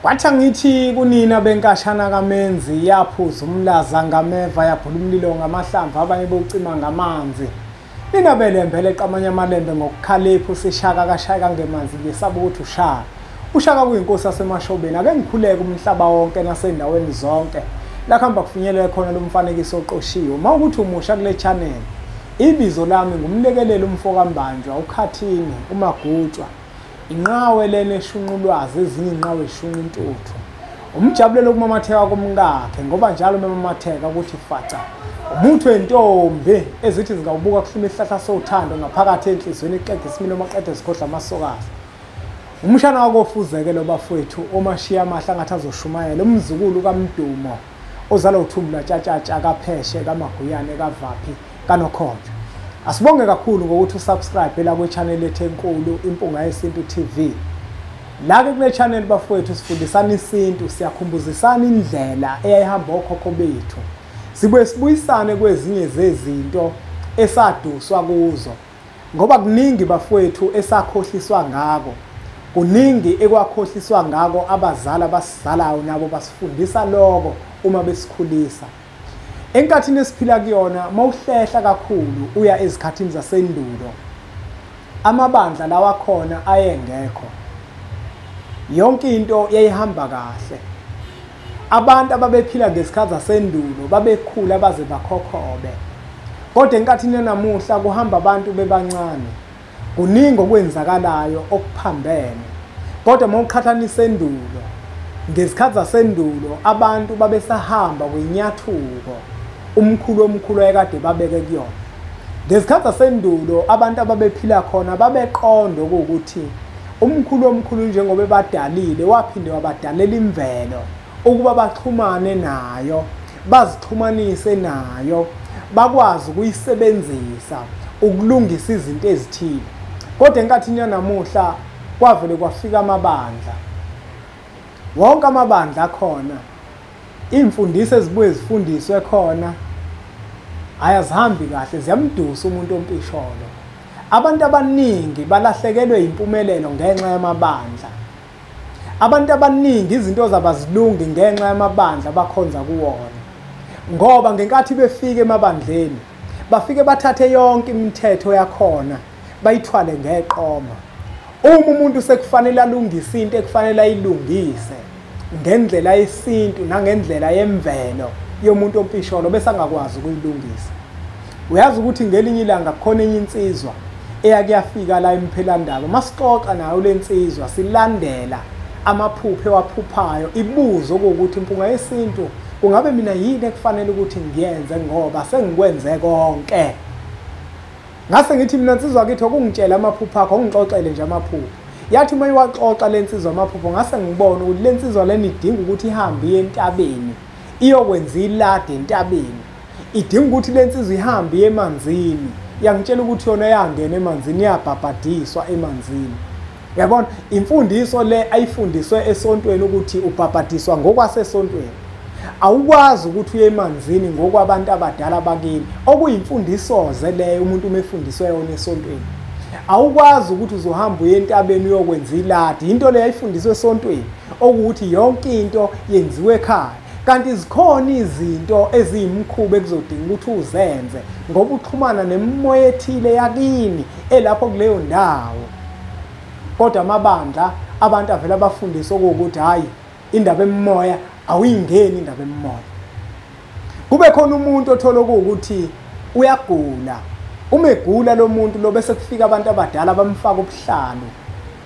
Kwathi ngithi kunina benkashana kaMenzi yaphuza umlaza ngameva yaphula umlilo ngamahlamvu abanye bocima ngamanzi. Nina belembele eqamanya amalembe ngokukhalipha usishaka kashaka ngemanzi ngesaba ukuthi ushaka. Ushaka kuyinkosi yasemashobeni ake ngikhuleke umhlaba wonke nasendaweni zonke. Lakhamba kufinyelela khona lo mfanekiso oqoshiwe. Mawukuthi umusha kule channel. Ibizo lami ngumlekeleli umfoka Mbanjwa uKhathini uMagutshwa. Inqawe lene eshunqulwazi ezinye inqawe eshunqa intuthu. Umjabulelo kumamatheka komkakhe ngoba njalo memamatheka ukuthi faca. Umuntu wentombi ezithi zingawubuka kuhluma isihlahla sothando ngaphakathi enhlizweni iqede isimilo maqede sikhohla amasokazi. Umshana wakofuzeke lo bafowethu omashiya amahla ngathi azoshumayela umzukulu kaMdumo ozala uThumbula Tshatatsha kaPheshe kaMaguyane kaVaphi kaNokhonjo. Asibonge kakhulu ngokuthi usubscribe la kwe channel ethu enkulu Impunga Yesintu TV. La kule channel bafowethu sifundisana isintu, siyakhumbuzisana indlela eyayihamba okhokho bethu. Sibuye sibuyisane kwezinye zezinto esaduswa kuzo. Ngoba kuningi bafowethu esakhohliswa ngako. Kuningi ekwakhohliswa ngako abazali abasizalayo nabo basifundisa lokho uma besikhulisa. Enkathini esiphila kuyona mawuhlehla kakhulu uya ezikhathini zasendulo. Amabandla lawa khona ayengekho. Yonke into yayihamba kahle. Abantu ababephila ngesikhathi zasendulo babekhula baze bakhokhobe. Kodwa enkathini namuhla kuhamba abantu bebancane. Kuningi okwenzakalayo okuphambene. Kodwa mawuqhathanisa endulo ngesikhathi zasendulo abantu babesahamba kwenyathuko. Umkhulu omkhulu ayekade babeke kuyona. Ngesikhathi zasendulo abantu ababephila khona babeqonda ukuthi umkhulu omkhulu njengoba ebadalile waphinde wabadalela imvelo ukuba baxhumane nayo, bazixhumanise nayo, bakwazi ukuyisebenzisa ukulungisa izinto ezithile. Kodwa enkathini yanamuhla kwavele kwafika amabandla. Wonke amabandla khona imfundiso ezibuye zifundiswe khona ayazihambi kahle, ziyamdusa umuntu ompisholo. Abantu abaningi balahlekelwe impumelelo ngenxa yamabandla. Abantu abaningi izinto zabazilungi ngenxa yamabandla bakhonza kuwona. Ngoba ngenkathi befike emabandleni bafike bathathe yonke imithetho yakhona bayithwale ngeqoma. Uma umuntu sekufanele alungise into ekufanele ayilungise ngendlela yesintu nangendlela yemvelo yomuntu ompisholo bese angakwazi ukuyilungisa. Uyazi ukuthi ngelinye ilanga kukhona enye insizwa eyakuyafika la eMphelandaba. Masixoxa nayo lensizwa silandela amaphupho ewaphuphayo ibuzo ukuthi impunga yesintu kungabe mina yini ekufanele ukuthi ngiyenze ngoba sengikwenze konke. Ngase ngithi mina nsizwa kithi okungitshela amaphupho akho ngixoxele nje amaphupho. Yathi uma iwaxoxa lensizwa amaphupho ngase ngibone ukuthi lensizwa leni idinga ukuthi ihambe entabeni iyokwenza ilade entabeni. Idinga ukuthi lensizwa ihambe emanzini. Yangitshela ukuthi yona yangena emanzini yabhabhadiswa emanzini. Yabona imfundiso le ayifundiswe esontweni ukuthi ubhabhadiswa ngokwasesontweni. Awukwazi ukuthi uye emanzini ngokwabantu abadala bakini. Okuyimfundiso leyo umuntu umefundiswe yona esontweni. Awukwazi ukuthi uzohamba uye entabeni uyokwenza iladi. Into le ayifundiswe esontweni ukuthi yonke into yenziwe ekhaya. Kanti zikhona izinto eziyimkhuba ekuzodinga ukuthi uzenze ngoba uxhumana nemimoya ethile yakini elapho kuleyo ndawo. Kodwa amabandla abantu avela abafundisa ukuthi hayi indaba emimoya awuyingeni indaba emimoya. Kube khona umuntu othola ukuthi uyagula. Uma egula lo muntu lo bese kufika abantu abadala bamfaka ubuhlalo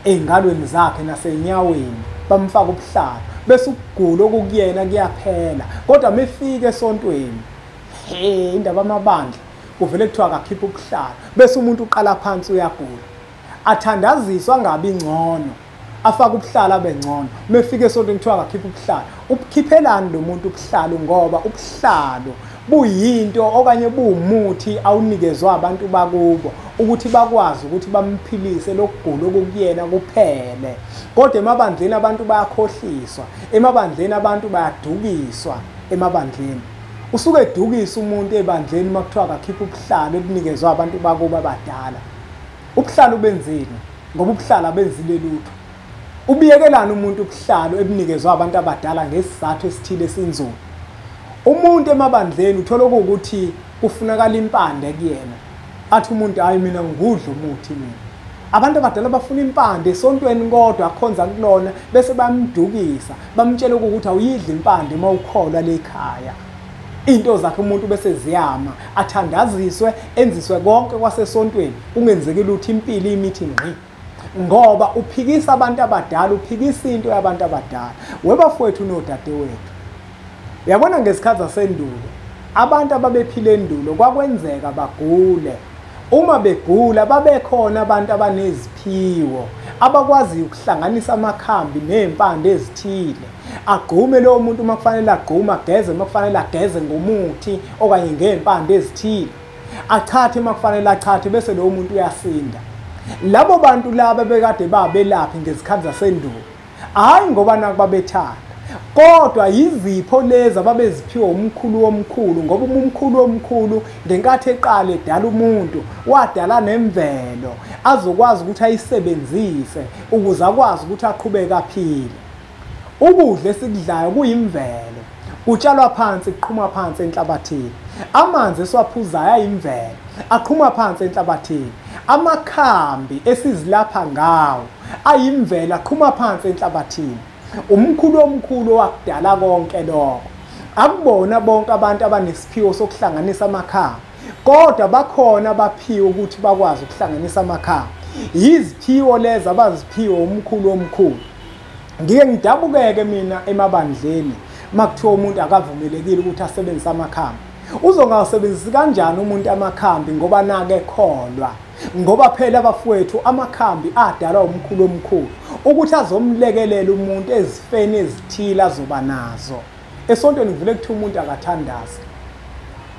engalweni zakhe nasenyaweni bamfaka ubuhlalo. Bese ukugula okukuyena kuyaphela. Kodwa mefika esontweni indaba amabandla kuvele kuthiwa akakhipha ubuhlalo. Bese umuntu uqala phansi uyagula. Athandaziswa ngabi ngcono. Afaka ubuhlalo abengcono. Mefika esontweni kuthiwa akakhipha ubuhlalo. Ubukhiphelani lo muntu ubuhlalo ngoba ubuhlalo buyinto okanye buwumuthi awunikezwe abantu bakubo ukuthi bakwazi ukuthi bamphilise lokugula okukuyena kuphele. Kodwa emabandleni abantu bayakhohliswa. Emabandleni abantu bayadukiswa emabandleni. Usuke edukisa umuntu ebandleni makuthiwa akakhipha ubuhlalo obunikezwe abantu bakubo abadala. Ubuhlalo benzeni ngoba ubuhlalo benzile lutho. ubiyekelana umuntu ubuhlalo ebunikezwe abantu abadala ngesizathu esithile esinzulu. Umuntu emabandleni uthola ukuthi kufunakala impande kuyena. Athi umuntu hayi mina ngudla umuthi mina. Abantu abadala bafuna impande esontweni kodwa akhonza kulona bese bamdukisa, bamtshela ukuthi awuyidla impande uma ukholwa le ekhaya. Into zakhe umuntu bese ziyama, athandaziswe, enziswe konke kwasesontweni, kungenzeki lutho impilo imithi ngqi. Ngoba uphikisa abantu abadala, uphikisa into yabantu abadala. Webafowethu nodadewethu. Uyabona ngesikhathi sasendulo, abantu ababephila endulo kwakwenzeka bagule. Uma begula babekhona abantu abaneziphiwo abakwazi ukuhlanganisa amakhambi nempande ezithile. Agqume lowo muntu uma kufanele agqume, ageze uma kufanele ageze ngomuthi okanye ngempande ezithile. Achathe uma kufanele achathe bese lowo muntu uyasinda. Labo bantu laba bekade babelaphi ngesikhathi zasendulo, hayi ngoba nakubabethanda, kodwa yizipho lezi ababeziphiwa umkhulu womkhulu, ngoba umkhulu womkhulu ngenkathi eqala edala umuntu wadala nemvelo azokwazi ukuthi ayisebenzise ukuze akwazi ukuthi aqhubeke aphile. Ukudla esikudlayo kuyimvelo, kutshalwa phansi kuqhuma phansi enhlabathini. Amanzi esiwaphuzayo ayimvelo, aqhuma phansi enhlabathini. Amakhambi esizilapha ngawo ayimvelo, aqhuma phansi enhlabathini. Umkhulu omkhulu wakudala konke lokho. Akubona bonke abantu abanesiphiwo sokuhlanganisa amakhambi, kodwa bakhona abaphiwe ukuthi bakwazi ukuhlanganisa amakhambi. Yiziphiwo lezi abaziphiwe umkhulu omkhulu. Ngike ngidabukeke mina emabandleni makuthiwa umuntu akavumelekile ukuthi asebenzise amakhambi. Uzongawasebenzisi kanjani umuntu amakhambi ngoba nake ekholwa? Ngoba phela abafowethu amakhambi adalwa umkhulu omkhulu ukuthi azomlekelela umuntu ezifeni ezithile azoba nazo. Esontweni kuvele kuthiwa umuntu akathandaza.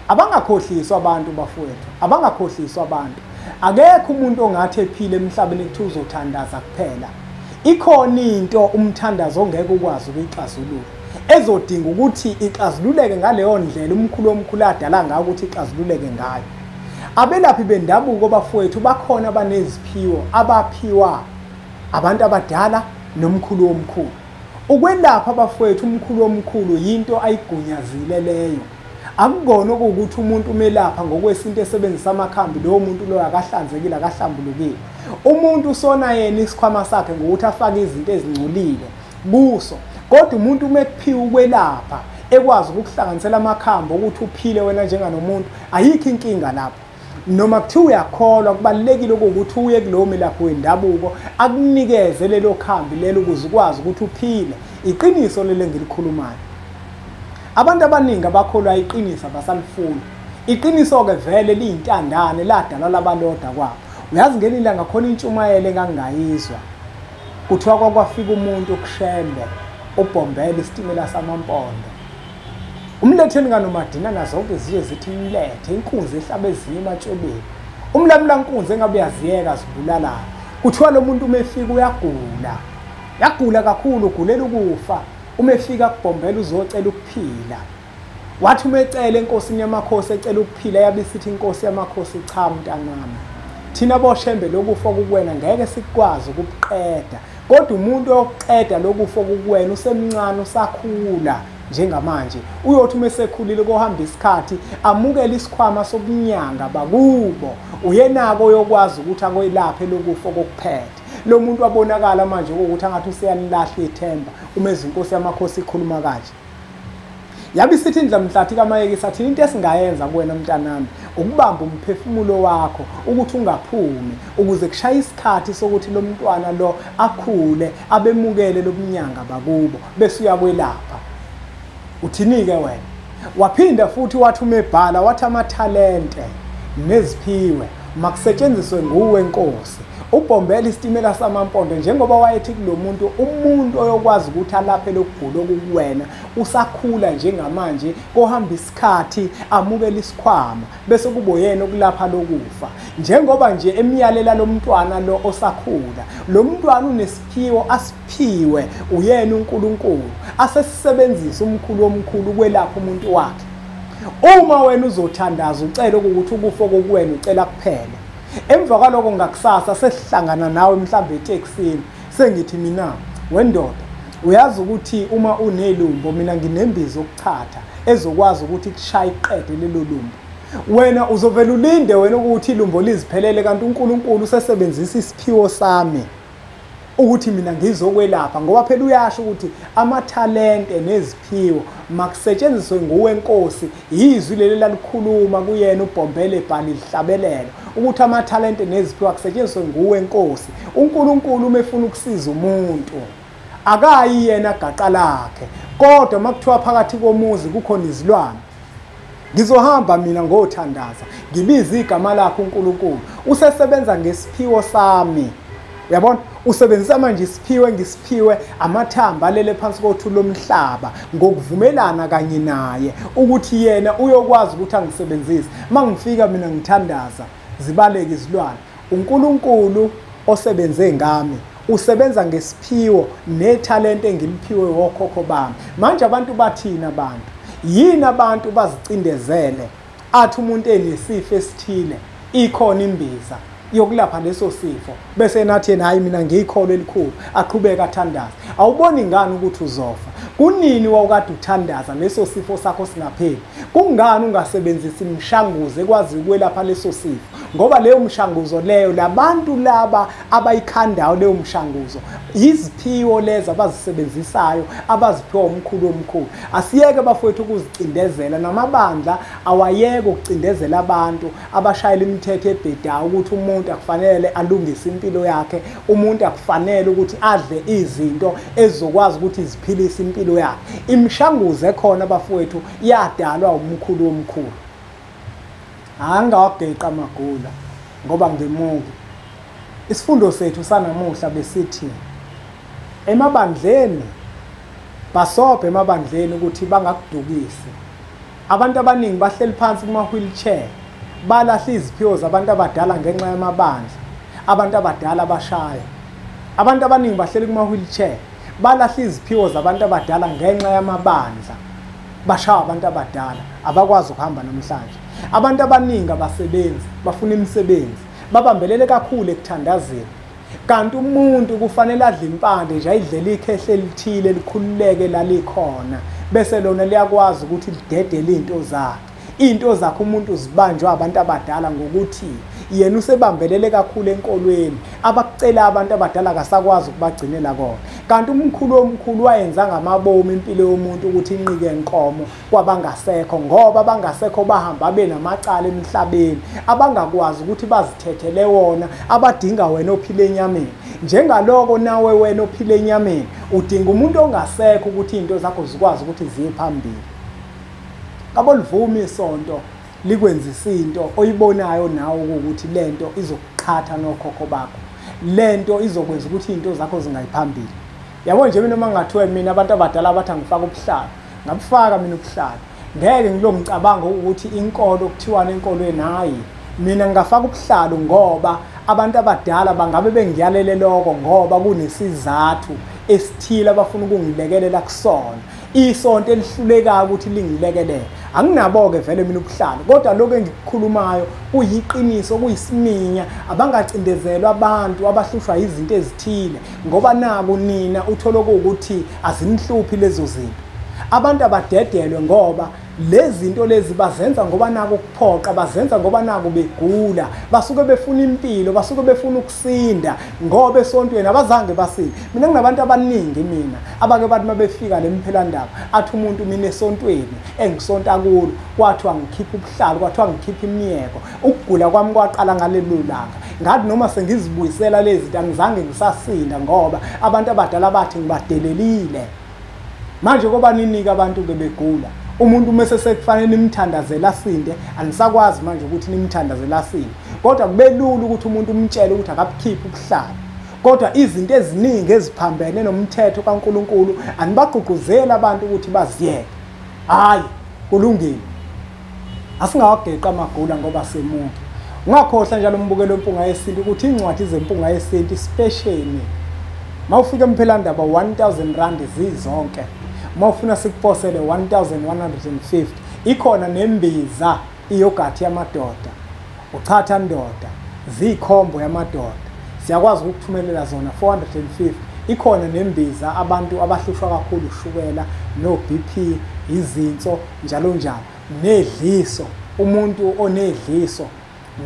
Abangakhohliswa abantu bafowethu, abangakhohliswa abantu. Akekho umuntu ongathi ephile emhlabeni kuthiwa uzothandaza kuphela. Ikhona into umthandazo ongeke ukwazi ukuyixazulula, ezodinga ukuthi ixazululeke ngaleyo ndlela umkhulu omkhulu adala ngayo ukuthi ixazululeke ngayo. Abelaphi bendabuko bafowethu bakhona abaneziphiwo abaphiwa abantu abadala nomkhulu omkhulu. Ukwelapha abafowethu umkhulu omkhulu yinto ayigunyazile leyo. Akukona ukuthi umuntu umelapha ngokwesinto esebenzisa amakhambi lowo muntu loyo akahlanzekile akahlambulukile. Umuntu usona yena isikhwama sakhe ngokuthi afake izinto ezingcolile kuso. Kodwa umuntu umekuphiwa ukwelapha ekwazi ukuhlanganisela amakhambi ukuthi uphile wena njenganomuntu, ayikho inkinga lapho. Noma kuthiwa uyakholwa kubalulekile ukuthi uye kulowo melaphi wendabuko akunikeze lelo khambi lelo ukuze ukwazi ukuthi uphile. Iqiniso lelo engilikhulumayo. Abantu abaningi abakholwa iqiniso abasalifuni. Iqiniso ke vele liyintandane ladala labaloda kwabo. Uyazi ngelinye ilanga khona intshumayelo engangayizwa. Kuthiwa kwakwafika umuntu kuShembe ubhombela isitimela samaMpondo. Umletheni kaNomadina nazonke ziye zithi mlethe inkunzi ehlaba ezinye ematshebeni. Umlamula inkunzi engabe yaziyeka zibulala. Kuthiwa lo muntu umefika uyagula. Yagula kakhulu, ugulela ukufa. Umefika kubhombela uzocela ukuphila. Wathi umecela enkosini yamakhosi ecela ukuphila yabisithi inkosi yamakhosi cha mntanami. Thina boShembe lokufa kukwena ngeke sikwazi ukuqeda. Kodwa umuntu oqeda lokufa kukwena usemncane usakhula njengamanje. Uyothi umesekhulile kohamba isikhathi amukele isikhwama sokunyanga bakubo. Uyenako uyokwazi ukuthi akoyilaphe lokufa kokuphethe. Lo muntu wabonakala manje ukuthi angathi useyalilahla ithemba umeze inkosi yamakhosi ikhuluma kanje. Yabisithi indlamhlathi kaMayeki sathi into esingayenza kuwena mntanami ukubamba umphefumulo wakho ukuthi ungaphumi ukuze kushaye isikhathi sokuthi lo mntwana lo akhule abemukele lobunyanga bakubo bese uyakwelapha. Uthini-ke wena? Waphinda futhi wathi umebhala wathi amathalente neziphiwe makusetshenziswe nguwe Nkosi. Ubhombela isitimela samaMpondo njengoba wayethi kulo muntu umuntu oyokwazi ukuthi alaphe lokugula okuwena usakhula njengamanje kohamba isikhathi amukele isikhwama bese kubo yena okulapha lokufa. Njengoba nje emiyalela lo mntwana lo osakhula, lo mntwana unesiphiwo asiphiwe uyena uNkulunkulu asesisebenzisa umkhulu omkhulu ukwelapha umuntu wakhe. Uma wena uzothandaza ucela ukuthi ukufa kokuwena ucela kuphela. Emva kwaloko ngakusasa sesihlangana nawe mhlambe eTexini sengithi mina wendoda, uyazi ukuthi uma unelumbo mina nginembizo okuchatha ezokwazi ukuthi kushaye iqede lelo lumbo. Wena uzovela ulinde wena ukuthi ilumbo liziphelele kanti uNkulunkulu usesebenzisa isiphiwo sami ukuthi mina ngizokwelapha, ngoba phela uyasho ukuthi amathalente neziphiwo makusetshenziswe nguwe Nkosi. Yizwi leli lalikhuluma kuyena uBhombele ebhali lihlabelela ukuthi amathalente neziphiwo akusetshenziswe nguwe Nkosi. uNkulunkulu uma efuna ukusiza umuntu akayi yena gaqa lakhe, kodwa makuthiwa phakathi komuzi kukhona izilwane, ngizohamba mina ngothandaza ngibiza igama lakho uNkulunkulu. Usesebenza ngesiphiwo sami, uyabona, usebenzisa manje isiphiwe ngisiphiwe amathamba alele phansi kothuli lomhlaba ngokuvumelana kanye naye ukuthi yena uyokwazi ukuthi angisebenzise. Mangifika mina ngithandaza zibaleke izilwane, uNkulunkulu osebenze ngami usebenza ngesiphiwo nethalente engiliphiwe wokhokho bami. Manje abantu bathina abantu, yini abantu bazicindezele athi umuntu enesifo esithile ikhona imbiza yokulapha leso sifo, bese nathi yena hayi mina ngiyikholwa elikhulu aqhubeka athandaza. Awuboni ngani ukuthi uzofa? Kunini wawukade uthandaza leso sifo sakho singapheli? Kungani ungasebenzisi imishanguzo ekwazi ukwelapha leso sifo? Ngoba leyo mshanguzo leyo labantu laba abayikhandayo leyo mshanguzo iziphiwo lezi abazisebenzisayo abaziphiwa umkhulu omkhulu. Asiyeke bafowethu ukuzicindezela, namabandla awayeke ukucindezela abantu abashayela imithetho ebhedayo ukuthi umuntu akufanele alungise impilo yakhe, umuntu akufanele ukuthi adle izinto ezokwazi ukuthi ziphilise impilo yakhe. Imishanguzo ekhona bafowethu yadalwa umkhulu omkhulu. Angawageqa amagula ngoba ngemuki. Isifundo sethu sanamuhla besithi emabandleni basobhe emabandleni ukuthi bangakudukisi. Abantu abaningi bahleli phansi kuma wheelchair balahla iziphiwo zabantu abadala ngenxa yamabandla. Abantu abadala bashaya. Abantu abaningi bahleli kuma wheelchair balahla iziphiwo zabantu abadala ngenxa yamabandla. Bashaya abantu abadala abakwazi ukuhamba namhlanje. Abantu abaningi abasebenzi bafuna imisebenzi, babambelele kakhulu ekuthandazeni. Kanti umuntu kufanele adle impande nje ayidlela ikhehle elithile likhululeke la likhona, bese lona liyakwazi ukuthi lidedele izinto zakhe. Izinto zakhe umuntu zibanjwa abantu abadala ngokuthi yena usebambelele kakhulu enkolweni, abakucela abantu abadala akasakwazi ukubagcinela kona. Kanti umkhulu omkhulu wayenza ngamabomu impilo yomuntu ukuthi inqike enkomo kwabangasekho, ngoba abangasekho bahamba benamacala emhlabeni abangakwazi ukuthi bazithethele wona, abadinga wena ophile enyameni. Njengaloko nawe wena ophile enyameni udinga umuntu ongasekho ukuthi izinto zakho zikwazi ukuthi ziye phambili. Kabolivumi isonto likwenzisa into oyibonayo nawe ukuthi lento izokuqhatha nokhokho bakho, lento izokwenza ukuthi izinto zakho zingayiphambili. Yabo nje mina mangathiwe mina abantu abadala bathi angifaka ubuhlalo, ngabufaka mina ubuhlalo. Ngeke ngilongicabanga ukuthi inkolo kuthiwa enkolweni hayi mina ngafaka ubuhlalo ngoba abantu abadala bangabe bengiyalele lokho ngoba kunesizathu esithile abafuna ukungilekelela kusona. Isonto elihlulekayo ukuthi lingilekelele. Anginabo-ke vele mina ubuhlalo, kodwa lokho engikukhulumayo kuyiqiniso, kuyisiminya. Abangacindezelwa abantu abahlushwa izinto ezithile ngoba naku nina uthole ukuthi azinihluphi lezo zinto. Abantu abadedelwe ngoba lezi zinto lezi bazenza ngoba naku kuphoqa, bazenza ngoba naku begula, basuke befuna impilo, basuke befuna ukusinda ngoba esontweni abazange basinde. Mina nginabantu abaningi mina abake bathi mabefika lemiphelandaba athi umuntu mina esontweni engisonta kulo kwathiwa ngikhipha ubuhlalo, kwathiwa ngikhipha imiyeko. Ukugula kwami kwaqala ngalelo langa, ngathi noma sengizibuyisela lezi zinto angizange ngisasinda ngoba abantu abadala bathi ngibadelelile. Manje koba ninika abantu begula, umuntu mase sekufanele nimthandazele asinde, anisakwazi manje ukuthi nimthandazele asinde. Kodwa kube lula ukuthi umuntu umtshele ukuthi akabukhiphe ubuhlalo. Kodwa izinto eziningi eziphambene nomthetho kaNkulunkulu anibagqugquzela abantu ukuthi baziyeke. Hayi, kulungile. Asingawageqa amagula ngoba semuki. Ungakhohlwa njalo umbukelo wempunga yesintu ukuthi incwadi zempunga yesintu specially mawufika emphelandaba 1000 rand zizonke. Mawufuna sikuposele 1150 ikhona nembiza iyogathi yamadoda, uchatha ndoda, zikhombo yamadoda. Siyakwazi ukuthumelela zona 450 ikhona nembiza abantu abahlushwa kakhulu ushukela no-BP, izinso njalo njalo, nedliso, umuntu onedliso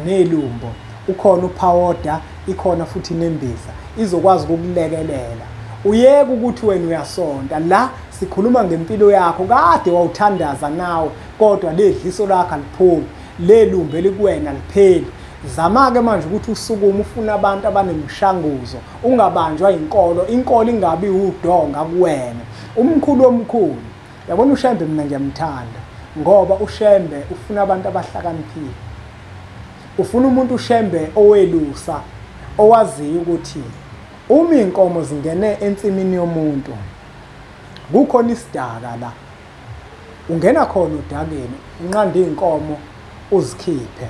nelumbo, ukhona uphawoda, ikhona futhi nembiza izokwazi ukukulekelela. Uyeke ukuthi wena uyasonta la, sikhuluma ngempilo yakho kade wawuthandaza nawe kodwa ledliso lakho aliphumi, lelumbe likuwena lipheli. Zama-ke manje ukuthi usukume ufuna abantu abanemishanguzo, ungabanjwa inkolo, inkolo ingabi udonga kuwena. Umkhulu omkhulu, yabona uShembe mina ngiyamthanda ngoba uShembe ufuna abantu abahlakaniphile. Ufuna umuntu uShembe owelusa, owaziyo ukuthi uma inkomo zingene ensimini yomuntu kukhona isidaka la, ungena khona udakeni unqande inkomo uzikhiphe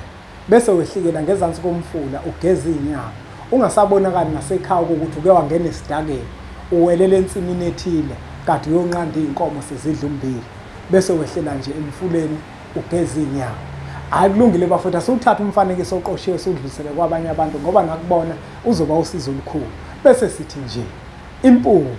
bese wehlikela ngezansi komfula ugeza izinyawo, ungasabonakali nasekhaya ukuthi uke wangena esidakeni uwelele ensimini ethile kade uyonqanda inkomo sezidla umbili bese wehlela nje emfuleni ugeza izinyawo. Akulungile bafowethu, asiwuthathe umfanekiso oqoshiwe siwudlulisele kwabanye abantu ngoba nakubona uzoba usizo olukhulu. Bese sithi nje impunga.